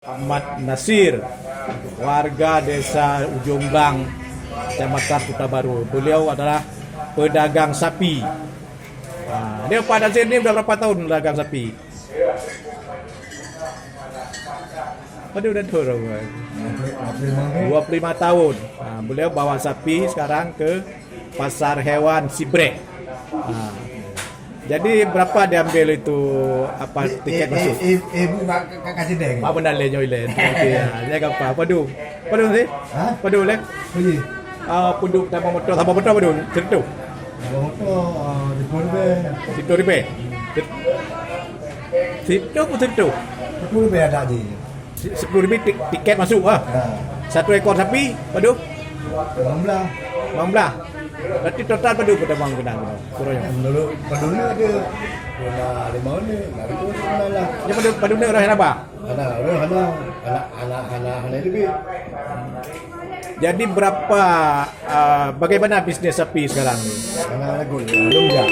Ahmad Nasir, warga desa Ujung Blang, Kecamatan Kota Baru. Beliau adalah pedagang sapi. Dia Pak Nasir ini udah berapa tahun dagang sapi? Dia udah turun 25 tahun. Beliau bawa sapi sekarang ke pasar hewan Sibrek. Jadi berapa dia ambil itu tiket masuk? Ibu nak kasih deh. Apa benda le nyoilen? Okey, dia apa? Padu. Padu sih? Hah? Padu le? Pergi. Padu tambah motor padu. Cerita. Motor di Korbe. Situ ribe. Situ pun cerita. Korbe ada di. 10,000 tiket masuk ah. Satu ekor sapi, padu? 15. Berarti total padu pada bang benang. Suruhnya. Dulu peduli dia. Kena 5 ni, nak tu lah. Dia padu ni orang apa? Anak lebih. Jadi berapa bagaimana bisnes sapi sekarang ni? Anak lagu. Belum ya.